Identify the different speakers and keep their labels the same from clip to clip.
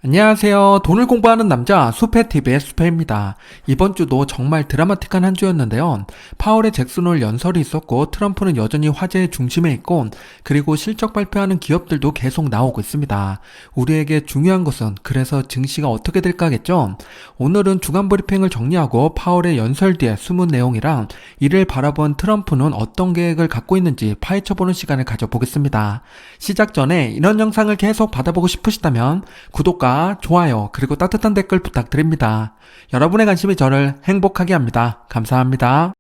Speaker 1: 안녕하세요. 돈을 공부하는 남자 수페TV의 수페입니다. 이번 주도 정말 드라마틱한 한 주였는데요. 파월의 잭슨홀 연설이 있었고 트럼프는 여전히 화제의 중심에 있고 그리고 실적 발표하는 기업들도 계속 나오고 있습니다. 우리에게 중요한 것은 그래서 증시가 어떻게 될까겠죠? 오늘은 주간 브리핑을 정리하고 파월의 연설 뒤에 숨은 내용이랑 이를 바라본 트럼프는 어떤 계획을 갖고 있는지 파헤쳐보는 시간을 가져보겠습니다. 시작 전에 이런 영상을 계속 받아보고 싶으시다면 구독과 좋아요 그리고 따뜻한 댓글 부탁드립니다. 여러분의 관심이 저를 행복하게 합니다. 감사합니다.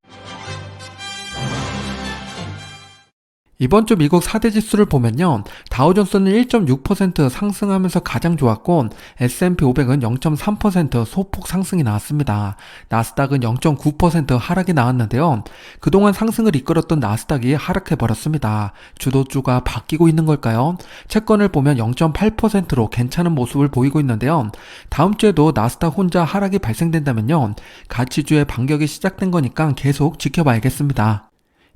Speaker 1: 이번 주 미국 4대 지수를 보면요. 다우존스는 1.6% 상승하면서 가장 좋았고 S&P 500은 0.3% 소폭 상승이 나왔습니다. 나스닥은 0.9% 하락이 나왔는데요. 그동안 상승을 이끌었던 나스닥이 하락해버렸습니다. 주도주가 바뀌고 있는 걸까요? 채권을 보면 0.8%로 괜찮은 모습을 보이고 있는데요. 다음 주에도 나스닥 혼자 하락이 발생된다면요. 가치주의 반격이 시작된 거니까 계속 지켜봐야겠습니다.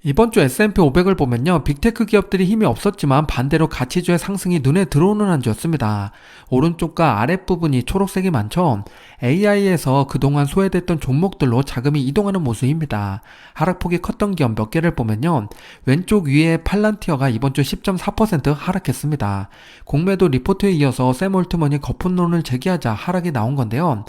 Speaker 1: 이번 주 S&P 500을 보면요. 빅테크 기업들이 힘이 없었지만 반대로 가치주의 상승이 눈에 들어오는 한 주였습니다. 오른쪽과 아랫부분이 초록색이 많죠. AI에서 그동안 소외됐던 종목들로 자금이 이동하는 모습입니다. 하락폭이 컸던 기업 몇 개를 보면요. 왼쪽 위에 팔란티어가 이번 주 10.4% 하락했습니다. 공매도 리포트에 이어서 샘 올트먼이 거품론을 제기하자 하락이 나온 건데요.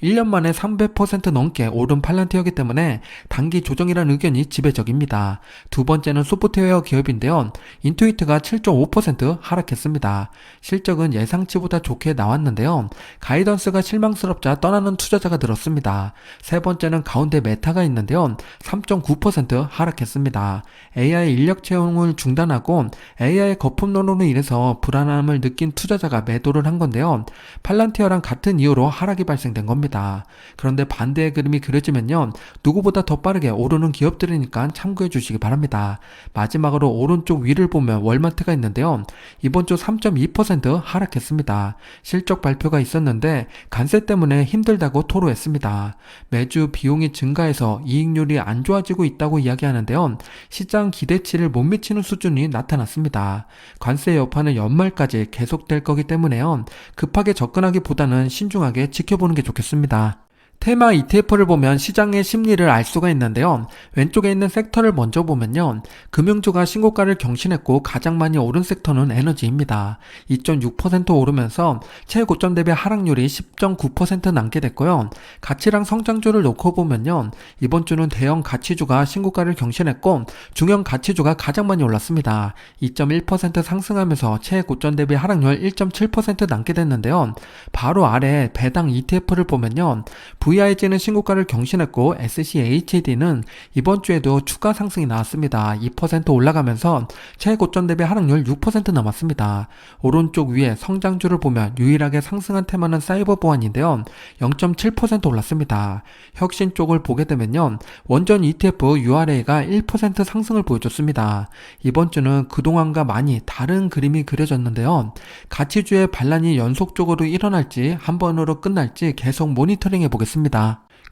Speaker 1: 1년 만에 300% 넘게 오른 팔란티어이기 때문에 단기 조정이라는 의견이 지배적입니다. 두 번째는 소프트웨어 기업인데요. 인투이트가 7.5% 하락했습니다. 실적은 예상치보다 좋게 나왔는데요. 가이던스가 실망스럽자 떠나는 투자자가 늘었습니다. 세 번째는 가운데 메타가 있는데요. 3.9% 하락했습니다. AI 인력 채용을 중단하고 AI 거품론으로 인해서 불안함을 느낀 투자자가 매도를 한 건데요. 팔란티어랑 같은 이유로 하락이 발생된 겁니다. 그런데 반대의 그림이 그려지면요. 누구보다 더 빠르게 오르는 기업들이니까 참고해 주시기 바랍니다. 마지막으로 오른쪽 위를 보면 월마트가 있는데요. 이번 주 3.2% 하락했습니다. 실적 발표가 있었는데 관세 때문에 힘들다고 토로했습니다. 매주 비용이 증가해서 이익률이 안 좋아지고 있다고 이야기하는데요. 시장 기대치를 못 미치는 수준이 나타났습니다. 관세 여파는 연말까지 계속될 거기 때문에요. 급하게 접근하기보다는 신중하게 지켜보는 게 좋겠습니다. 테마 ETF를 보면 시장의 심리를 알 수가 있는데요. 왼쪽에 있는 섹터를 먼저 보면요. 금융주가 신고가를 경신했고 가장 많이 오른 섹터는 에너지입니다. 2.6% 오르면서 최고점 대비 하락률이 10.9% 남게 됐고요. 가치랑 성장주를 놓고 보면요. 이번 주는 대형 가치주가 신고가를 경신했고 중형 가치주가 가장 많이 올랐습니다. 2.1% 상승하면서 최고점 대비 하락률 1.7% 남게 됐는데요. 바로 아래 배당 ETF를 보면요. VIG는 신고가를 경신했고 SCHD는 이번 주에도 추가 상승이 나왔습니다. 2% 올라가면서 최고점 대비 하락률 6% 남았습니다. 오른쪽 위에 성장주를 보면 유일하게 상승한 테마는 사이버 보안인데요. 0.7% 올랐습니다. 혁신 쪽을 보게 되면요. 원전 ETF URA가 1% 상승을 보여줬습니다. 이번 주는 그동안과 많이 다른 그림이 그려졌는데요. 가치주의 반란이 연속적으로 일어날지 한 번으로 끝날지 계속 모니터링 해보겠습니다.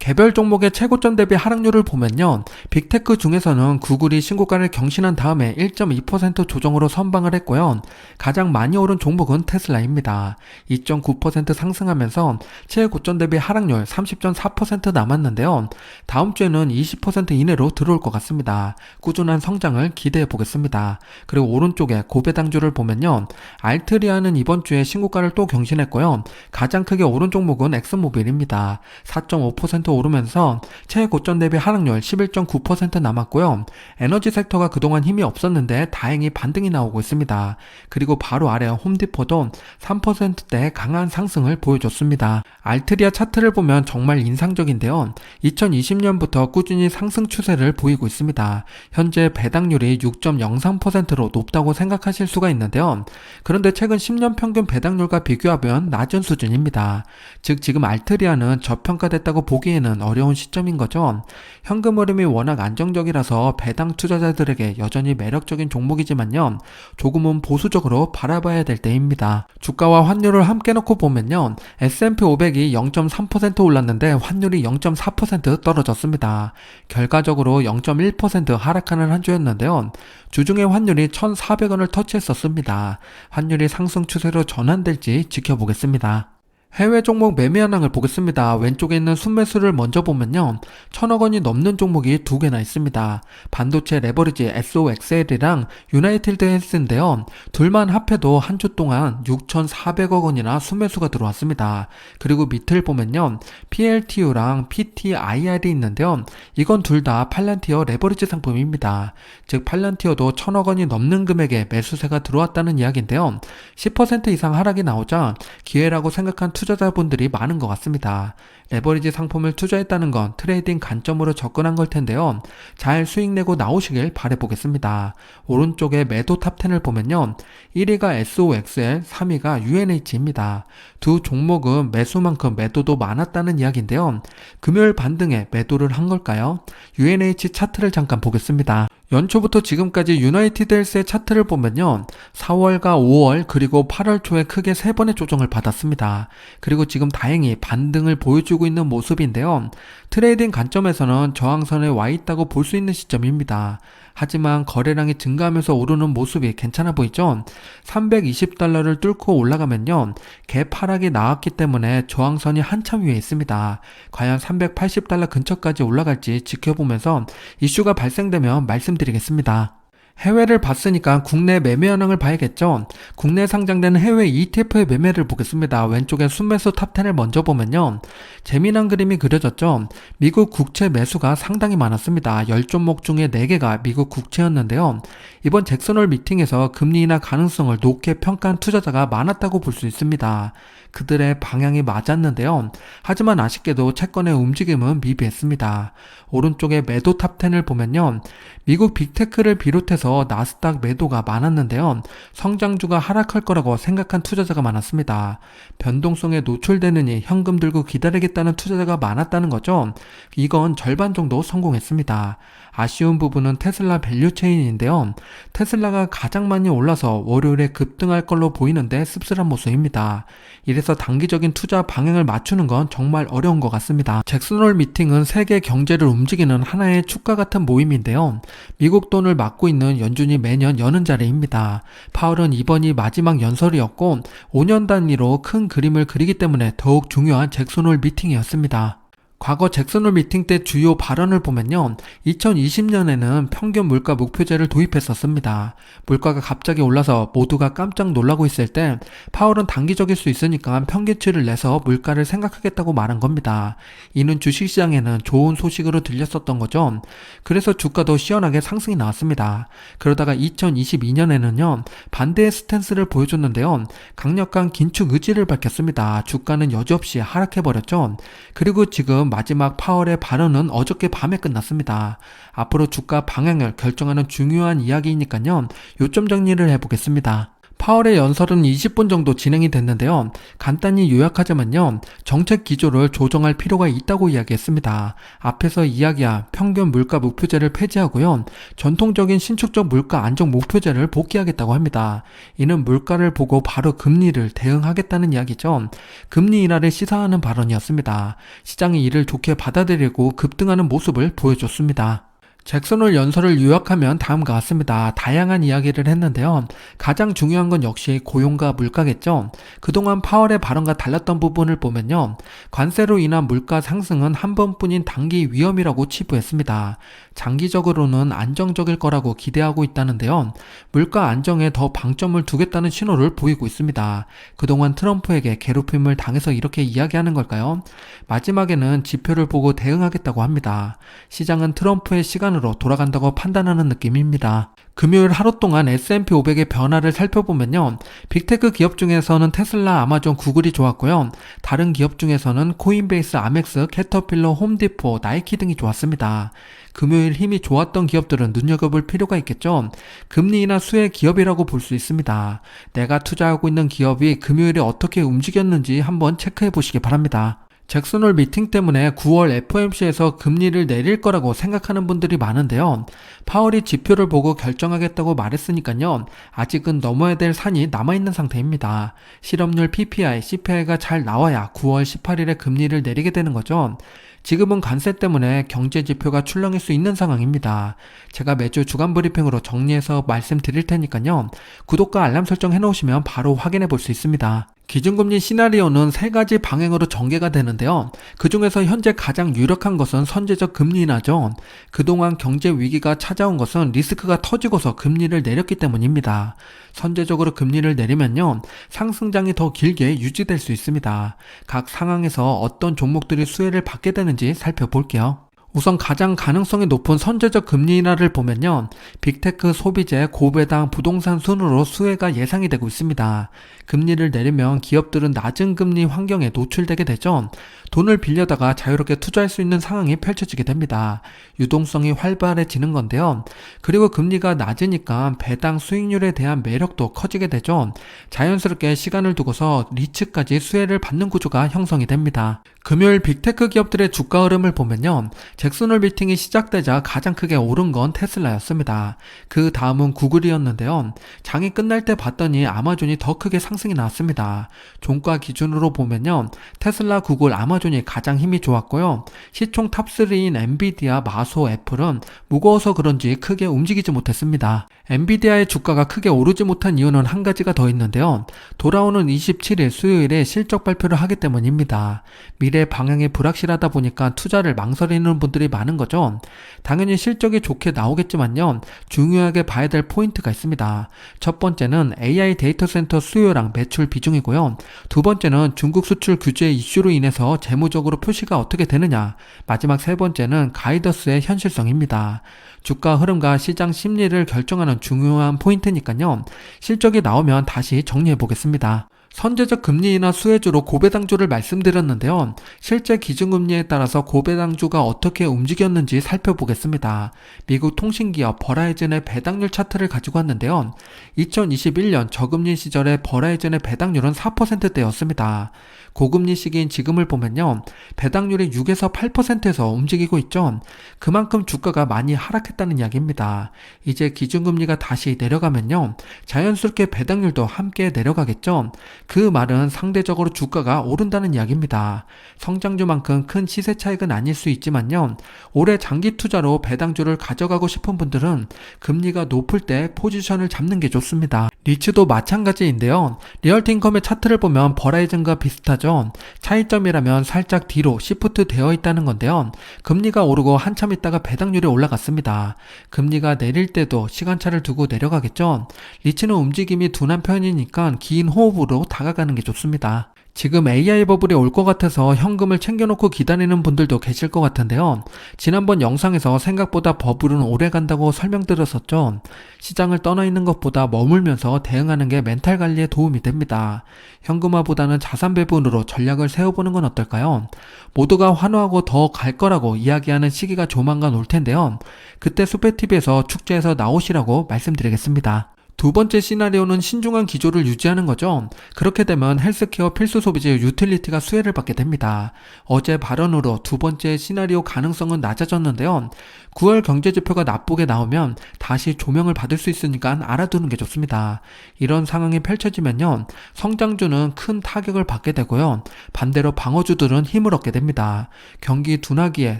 Speaker 1: 개별 종목의 최고점 대비 하락률을 보면요. 빅테크 중에서는 구글이 신고가를 경신한 다음에 1.2% 조정으로 선방을 했고요. 가장 많이 오른 종목은 테슬라입니다. 2.9% 상승하면서 최고점 대비 하락률 30.4% 남았는데요. 다음 주에는 20% 이내로 들어올 것 같습니다. 꾸준한 성장을 기대해 보겠습니다. 그리고 오른쪽에 고배당주를 보면요. 알트리아는 이번 주에 신고가를 또 경신했고요. 가장 크게 오른 종목은 엑스모빌입니다. 4.5% 오르면서 최고점 대비 하락률 11.9% 남았고요. 에너지 섹터가 그동안 힘이 없었는데 다행히 반등이 나오고 있습니다. 그리고 바로 아래 홈디포도 3%대 강한 상승을 보여줬습니다. 알트리아 차트를 보면 정말 인상적인데요. 2020년부터 꾸준히 상승 추세를 보이고 있습니다. 현재 배당률이 6.03%로 높다고 생각하실 수가 있는데요. 그런데 최근 10년 평균 배당률과 비교하면 낮은 수준입니다. 즉 지금 알트리아는 저평가됐다고 보기에는 어려운 시점인 거죠. 현금 흐름이 워낙 안정적이라서 배당 투자자들에게 여전히 매력적인 종목이지만요. 조금은 보수적으로 바라봐야 될 때입니다. 주가와 환율을 함께 놓고 보면요. S&P 500이 0.3% 올랐는데 환율이 0.4% 떨어졌습니다. 결과적으로 0.1% 하락하는 한 주였는데요. 주중에 환율이 1,400원을 터치했었습니다. 환율이 상승 추세로 전환될지 지켜보겠습니다. 해외 종목 매매 현황을 보겠습니다. 왼쪽에 있는 순매수를 먼저 보면요. 1,000억 원이 넘는 종목이 두 개나 있습니다. 반도체 레버리지 SOXL이랑 유나이티드 헬스인데요. 둘만 합해도 한 주 동안 6,400억 원이나 순매수가 들어왔습니다. 그리고 밑을 보면요. PLTU랑 PTIR이 있는데요. 이건 둘 다 팔란티어 레버리지 상품입니다. 즉 팔란티어도 1,000억 원이 넘는 금액의 매수세가 들어왔다는 이야기인데요. 10% 이상 하락이 나오자 기회라고 생각한 투자자분들이 많은 것 같습니다. 레버리지 상품을 투자했다는 건 트레이딩 관점으로 접근한 걸 텐데요. 잘 수익 내고 나오시길 바라보겠습니다. 오른쪽에 매도 탑10을 보면요. 1위가 SOXL, 3위가 UNH입니다. 두 종목은 매수만큼 매도도 많았다는 이야기인데요. 금요일 반등에 매도를 한 걸까요? UNH 차트를 잠깐 보겠습니다. 연초부터 지금까지 유나이티드 헬스의 차트를 보면요. 4월과 5월 그리고 8월 초에 크게 3번의 조정을 받았습니다. 그리고 지금 다행히 반등을 보여주고 있는 모습인데요. 트레이딩 관점에서는 저항선에 와 있다고 볼 수 있는 시점입니다. 하지만 거래량이 증가하면서 오르는 모습이 괜찮아 보이죠? 320달러를 뚫고 올라가면요. 개파락이 나왔기 때문에 저항선이 한참 위에 있습니다. 과연 380달러 근처까지 올라갈지 지켜보면서 이슈가 발생되면 말씀드리겠습니다. 해외를 봤으니까 국내 매매 현황을 봐야겠죠. 국내 상장되는 해외 ETF의 매매를 보겠습니다. 왼쪽에 순매수 탑10을 먼저 보면요. 재미난 그림이 그려졌죠. 미국 국채 매수가 상당히 많았습니다. 10종목 중에 4개가 미국 국채였는데요. 이번 잭슨홀 미팅에서 금리 인하 가능성을 높게 평가한 투자자가 많았다고 볼 수 있습니다. 그들의 방향이 맞았는데요. 하지만 아쉽게도 채권의 움직임은 미비했습니다. 오른쪽에 매도 탑10을 보면요. 미국 빅테크를 비롯해서 나스닥 매도가 많았는데요. 성장주가 하락할 거라고 생각한 투자자가 많았습니다. 변동성에 노출되느니 현금 들고 기다리겠다는 투자자가 많았다는 거죠. 이건 절반 정도 성공했습니다. 아쉬운 부분은 테슬라 밸류체인인데요. 테슬라가 가장 많이 올라서 월요일에 급등할 걸로 보이는데 씁쓸한 모습입니다. 이래서 단기적인 투자 방향을 맞추는 건 정말 어려운 것 같습니다. 잭슨홀 미팅은 세계 경제를 움직이는 하나의 축과 같은 모임인데요. 미국 돈을 맡고 있는 연준이 매년 여는 자리입니다. 파월은 이번이 마지막 연설이었고 5년 단위로 큰 그림을 그리기 때문에 더욱 중요한 잭슨홀 미팅이었습니다. 과거 잭슨홀 미팅 때 주요 발언을 보면요. 2020년에는 평균 물가 목표제를 도입했었습니다. 물가가 갑자기 올라서 모두가 깜짝 놀라고 있을 때 파월은 단기적일 수 있으니까 평균치를 내서 물가를 생각하겠다고 말한 겁니다. 이는 주식시장에는 좋은 소식으로 들렸었던 거죠. 그래서 주가도 시원하게 상승이 나왔습니다. 그러다가 2022년에는요. 반대의 스탠스를 보여줬는데요. 강력한 긴축 의지를 밝혔습니다. 주가는 여지없이 하락해버렸죠. 그리고 지금 마지막 파월의 발언은 어저께 밤에 끝났습니다. 앞으로 주가 방향을 결정하는 중요한 이야기이니까요. 요점 정리를 해보겠습니다. 파월의 연설은 20분 정도 진행이 됐는데요. 간단히 요약하자면요. 정책 기조를 조정할 필요가 있다고 이야기했습니다. 앞에서 이야기한 평균 물가 목표제를 폐지하고요. 전통적인 신축적 물가 안정 목표제를 복귀하겠다고 합니다. 이는 물가를 보고 바로 금리를 대응하겠다는 이야기죠. 금리 인하를 시사하는 발언이었습니다. 시장이 이를 좋게 받아들이고 급등하는 모습을 보여줬습니다. 잭슨홀 연설을 요약하면 다음과 같습니다. 다양한 이야기를 했는데요. 가장 중요한 건 역시 고용과 물가겠죠. 그동안 파월의 발언과 달랐던 부분을 보면요. 관세로 인한 물가 상승은 한 번뿐인 단기 위험이라고 치부했습니다. 장기적으로는 안정적일 거라고 기대하고 있다는데요. 물가 안정에 더 방점을 두겠다는 신호를 보이고 있습니다. 그동안 트럼프에게 괴롭힘을 당해서 이렇게 이야기하는 걸까요? 마지막에는 지표를 보고 대응하겠다고 합니다. 시장은 트럼프의 시간으로 돌아간다고 판단하는 느낌입니다. 금요일 하루 동안 S&P 500의 변화를 살펴보면요. 빅테크 기업 중에서는 테슬라, 아마존, 구글이 좋았고요. 다른 기업 중에서는 코인베이스, 아멕스, 캐터필러, 홈디포, 나이키 등이 좋았습니다. 금요일 힘이 좋았던 기업들은 눈여겨볼 필요가 있겠죠. 금리 인하 수혜 기업이라고 볼 수 있습니다. 내가 투자하고 있는 기업이 금요일에 어떻게 움직였는지 한번 체크해 보시기 바랍니다. 잭슨홀 미팅 때문에 9월 FOMC에서 금리를 내릴 거라고 생각하는 분들이 많은데요. 파월이 지표를 보고 결정하겠다고 말했으니까요. 아직은 넘어야 될 산이 남아있는 상태입니다. 실업률 PPI, CPI가 잘 나와야 9월 18일에 금리를 내리게 되는 거죠. 지금은 관세 때문에 경제 지표가 출렁일 수 있는 상황입니다. 제가 매주 주간 브리핑으로 정리해서 말씀드릴 테니까요. 구독과 알람 설정 해놓으시면 바로 확인해 볼 수 있습니다. 기준금리 시나리오는 세 가지 방향으로 전개가 되는데요. 그 중에서 현재 가장 유력한 것은 선제적 금리 인하죠. 그동안 경제 위기가 찾아온 것은 리스크가 터지고서 금리를 내렸기 때문입니다. 선제적으로 금리를 내리면요, 상승장이 더 길게 유지될 수 있습니다. 각 상황에서 어떤 종목들이 수혜를 받게 되는지 살펴볼게요. 우선 가장 가능성이 높은 선제적 금리 인하를 보면요, 빅테크, 소비재, 고배당, 부동산 순으로 수혜가 예상이 되고 있습니다. 금리를 내리면 기업들은 낮은 금리 환경에 노출되게 되죠. 돈을 빌려다가 자유롭게 투자할 수 있는 상황이 펼쳐지게 됩니다. 유동성이 활발해지는 건데요. 그리고 금리가 낮으니까 배당 수익률에 대한 매력도 커지게 되죠. 자연스럽게 시간을 두고서 리츠까지 수혜를 받는 구조가 형성이 됩니다. 금요일 빅테크 기업들의 주가 흐름을 보면요, 잭슨홀 미팅이 시작되자 가장 크게 오른 건 테슬라였습니다. 그 다음은 구글이었는데요. 장이 끝날 때 봤더니 아마존이 더 크게 상승이 나왔습니다. 종가 기준으로 보면요, 테슬라, 구글, 아마존이 가장 힘이 좋았고요. 시총 탑3인 엔비디아, 마소, 애플은 무거워서 그런지 크게 움직이지 못했습니다. 엔비디아의 주가가 크게 오르지 못한 이유는 한 가지가 더 있는데요. 돌아오는 27일 수요일에 실적 발표를 하기 때문입니다. 미래 방향이 불확실하다 보니까 투자를 망설이는 분들이 많은 거죠. 당연히 실적이 좋게 나오겠지만요, 중요하게 봐야 될 포인트가 있습니다. 첫 번째는 AI 데이터 센터 수요랑 매출 비중이고요. 두 번째는 중국 수출 규제 이슈로 인해서 재무적으로 표시가 어떻게 되느냐. 마지막 세 번째는 가이더스의 현실성입니다. 주가 흐름과 시장 심리를 결정하는 중요한 포인트니까요. 실적이 나오면 다시 정리해 보겠습니다. 선제적 금리 인하 수혜주로 고배당주를 말씀드렸는데요. 실제 기준금리에 따라서 고배당주가 어떻게 움직였는지 살펴보겠습니다. 미국 통신기업 버라이즌의 배당률 차트를 가지고 왔는데요. 2021년 저금리 시절에 버라이즌의 배당률은 4%대였습니다. 고금리 시기인 지금을 보면요, 배당률이 6에서 8%에서 움직이고 있죠. 그만큼 주가가 많이 하락했다는 이야기입니다. 이제 기준금리가 다시 내려가면요, 자연스럽게 배당률도 함께 내려가겠죠. 그 말은 상대적으로 주가가 오른다는 이야기입니다. 성장주만큼 큰 시세 차익은 아닐 수 있지만요, 올해 장기 투자로 배당주를 가져가고 싶은 분들은 금리가 높을 때 포지션을 잡는 게 좋습니다. 리츠도 마찬가지인데요. 리얼티인컴의 차트를 보면 버라이즌과 비슷하죠. 차이점이라면 살짝 뒤로 시프트 되어 있다는 건데요. 금리가 오르고 한참 있다가 배당률이 올라갔습니다. 금리가 내릴 때도 시간차를 두고 내려가겠죠. 리츠는 움직임이 둔한 편이니까 긴 호흡으로 다가가는 게 좋습니다. 지금 AI 버블이 올 것 같아서 현금을 챙겨놓고 기다리는 분들도 계실 것 같은데요. 지난번 영상에서 생각보다 버블은 오래 간다고 설명드렸었죠. 시장을 떠나 있는 것보다 머물면서 대응하는 게 멘탈 관리에 도움이 됩니다. 현금화보다는 자산 배분으로 전략을 세워보는 건 어떨까요? 모두가 환호하고 더 갈 거라고 이야기하는 시기가 조만간 올 텐데요. 그때 수페TV에서 축제에서 나오시라고 말씀드리겠습니다. 두 번째 시나리오는 신중한 기조를 유지하는 거죠. 그렇게 되면 헬스케어 필수 소비재 유틸리티가 수혜를 받게 됩니다. 어제 발언으로 두 번째 시나리오 가능성은 낮아졌는데요. 9월 경제지표가 나쁘게 나오면 다시 조명을 받을 수 있으니까 알아두는 게 좋습니다. 이런 상황이 펼쳐지면요, 성장주는 큰 타격을 받게 되고요. 반대로 방어주들은 힘을 얻게 됩니다. 경기 둔화기에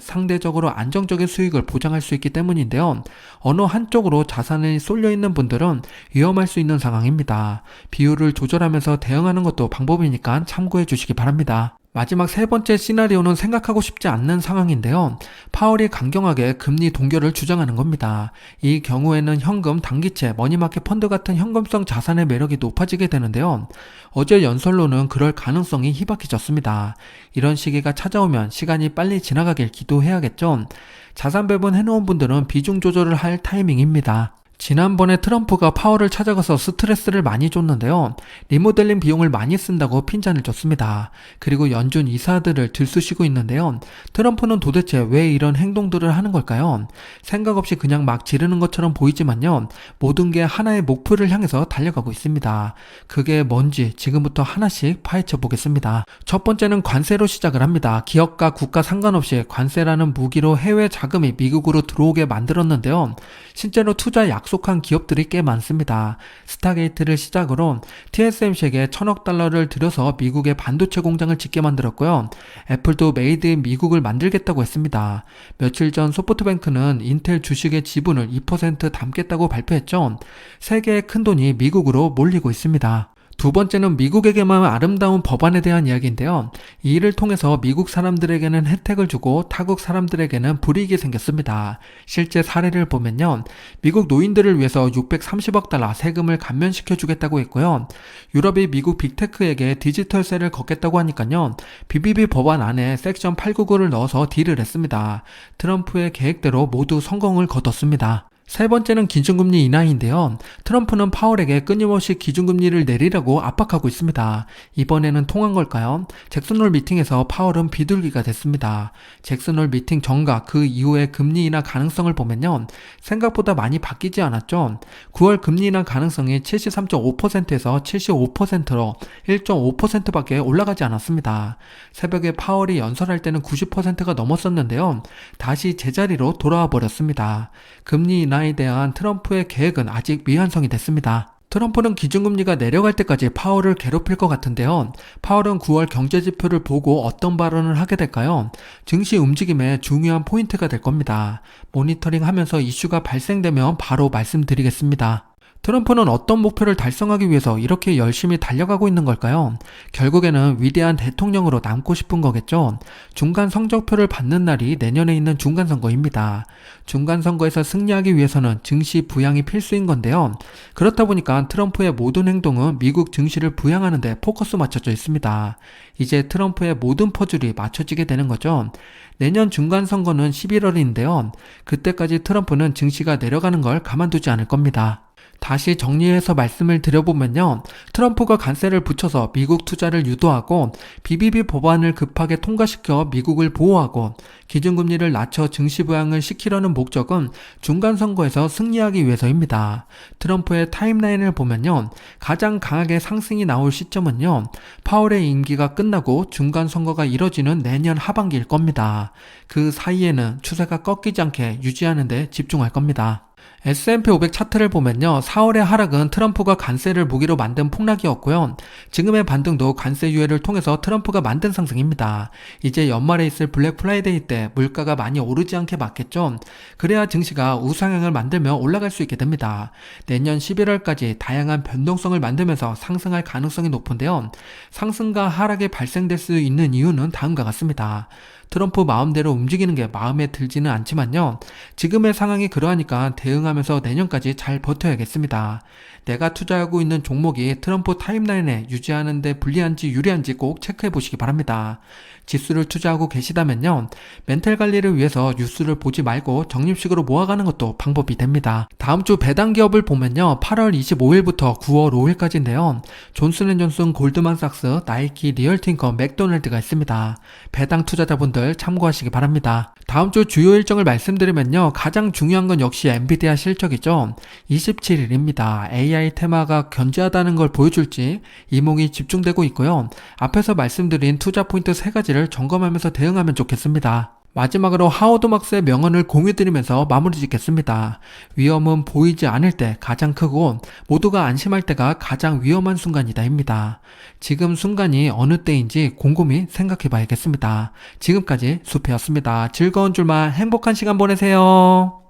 Speaker 1: 상대적으로 안정적인 수익을 보장할 수 있기 때문인데요. 어느 한쪽으로 자산이 쏠려있는 분들은 위험할 수 있는 상황입니다. 비율을 조절하면서 대응하는 것도 방법이니까 참고해 주시기 바랍니다. 마지막 세 번째 시나리오는 생각하고 싶지 않는 상황인데요. 파월이 강경하게 금리 동결을 주장하는 겁니다. 이 경우에는 현금, 단기채, 머니마켓 펀드 같은 현금성 자산의 매력이 높아지게 되는데요. 어제 연설로는 그럴 가능성이 희박해졌습니다. 이런 시기가 찾아오면 시간이 빨리 지나가길 기도해야겠죠. 자산 배분 해놓은 분들은 비중 조절을 할 타이밍입니다. 지난번에 트럼프가 파월을 찾아가서 스트레스를 많이 줬는데요. 리모델링 비용을 많이 쓴다고 핀잔을 줬습니다. 그리고 연준 이사들을 들쑤시고 있는데요. 트럼프는 도대체 왜 이런 행동들을 하는 걸까요? 생각 없이 그냥 막 지르는 것처럼 보이지만요. 모든 게 하나의 목표를 향해서 달려가고 있습니다. 그게 뭔지 지금부터 하나씩 파헤쳐 보겠습니다. 첫 번째는 관세로 시작을 합니다. 기업과 국가 상관없이 관세라는 무기로 해외 자금이 미국으로 들어오게 만들었는데요. 실제로 투자 약속한 기업들이 꽤 많습니다. 스타게이트를 시작으로 TSMC에게 1000억 달러를 들여서 미국의 반도체 공장을 짓게 만들었고요. 애플도 메이드 인 미국을 만들겠다고 했습니다. 며칠 전 소프트뱅크는 인텔 주식의 지분을 2% 담겠다고 발표했죠. 세계의 큰돈이 미국으로 몰리고 있습니다. 두 번째는 미국에게만 아름다운 법안에 대한 이야기인데요. 이 일을 통해서 미국 사람들에게는 혜택을 주고 타국 사람들에게는 불이익이 생겼습니다. 실제 사례를 보면요. 미국 노인들을 위해서 630억 달러 세금을 감면시켜 주겠다고 했고요. 유럽이 미국 빅테크에게 디지털세를 걷겠다고 하니까요. BBB 법안 안에 섹션 899를 넣어서 딜을 했습니다. 트럼프의 계획대로 모두 성공을 거뒀습니다. 세 번째는 기준금리 인하인데요. 트럼프는 파월에게 끊임없이 기준금리를 내리라고 압박하고 있습니다. 이번에는 통한 걸까요? 잭슨홀 미팅에서 파월은 비둘기가 됐습니다. 잭슨홀 미팅 전과 그 이후의 금리 인하 가능성을 보면요. 생각보다 많이 바뀌지 않았죠. 9월 금리 인하 가능성이 73.5%에서 75%로 1.5%밖에 올라가지 않았습니다. 새벽에 파월이 연설할 때는 90%가 넘었었는데요. 다시 제자리로 돌아와 버렸습니다. 금리 인하에 대한 트럼프의 계획은 아직 미완성이 됐습니다. 트럼프는 기준금리가 내려갈 때까지 파월을 괴롭힐 것 같은데요. 파월은 9월 경제지표를 보고 어떤 발언을 하게 될까요? 증시 움직임의 중요한 포인트가 될 겁니다. 모니터링하면서 이슈가 발생되면 바로 말씀드리겠습니다. 트럼프는 어떤 목표를 달성하기 위해서 이렇게 열심히 달려가고 있는 걸까요? 결국에는 위대한 대통령으로 남고 싶은 거겠죠? 중간 성적표를 받는 날이 내년에 있는 중간선거입니다. 중간선거에서 승리하기 위해서는 증시 부양이 필수인 건데요. 그렇다 보니까 트럼프의 모든 행동은 미국 증시를 부양하는 데 포커스 맞춰져 있습니다. 이제 트럼프의 모든 퍼즐이 맞춰지게 되는 거죠. 내년 중간선거는 11월인데요. 그때까지 트럼프는 증시가 내려가는 걸 가만두지 않을 겁니다. 다시 정리해서 말씀을 드려보면요. 트럼프가 관세를 붙여서 미국 투자를 유도하고 BBB 법안을 급하게 통과시켜 미국을 보호하고 기준금리를 낮춰 증시 부양을 시키려는 목적은 중간선거에서 승리하기 위해서입니다. 트럼프의 타임라인을 보면요. 가장 강하게 상승이 나올 시점은요. 파월의 임기가 끝나고 중간선거가 이뤄지는 내년 하반기일 겁니다. 그 사이에는 추세가 꺾이지 않게 유지하는 데 집중할 겁니다. S&P 500 차트를 보면요. 4월의 하락은 트럼프가 관세를 무기로 만든 폭락이었고요. 지금의 반등도 관세 유예를 통해서 트럼프가 만든 상승입니다. 이제 연말에 있을 블랙 프라이데이 때 물가가 많이 오르지 않게 막겠죠. 그래야 증시가 우상향을 만들며 올라갈 수 있게 됩니다. 내년 11월까지 다양한 변동성을 만들면서 상승할 가능성이 높은데요. 상승과 하락이 발생될 수 있는 이유는 다음과 같습니다. 트럼프 마음대로 움직이는 게 마음에 들지는 않지만요. 지금의 상황이 그러하니까 대응하면서 내년까지 잘 버텨야겠습니다. 내가 투자하고 있는 종목이 트럼프 타임라인에 유지하는 데 불리한지 유리한지 꼭 체크해 보시기 바랍니다. 지수를 투자하고 계시다면요. 멘탈 관리를 위해서 뉴스를 보지 말고 적립식으로 모아가는 것도 방법이 됩니다. 다음 주 배당 기업을 보면요. 8월 25일부터 9월 5일까지인데요. 존슨앤존슨, 골드만삭스, 나이키, 리얼틴컴, 맥도날드가 있습니다. 배당 투자자분들 참고하시기 바랍니다. 다음 주 주요 일정을 말씀드리면요. 가장 중요한 건 역시 엔비디아 실적이죠. 27일입니다. AI 테마가 견제하다는 걸 보여줄지 이목이 집중되고 있고요. 앞에서 말씀드린 투자 포인트 3가지를 점검하면서 대응하면 좋겠습니다. 마지막으로 하워드 막스의 명언을 공유드리면서 마무리 짓겠습니다. 위험은 보이지 않을 때 가장 크고 모두가 안심할 때가 가장 위험한 순간이다입니다. 지금 순간이 어느 때인지 곰곰이 생각해 봐야겠습니다. 지금까지 수페였습니다. 즐거운 줄만 행복한 시간 보내세요.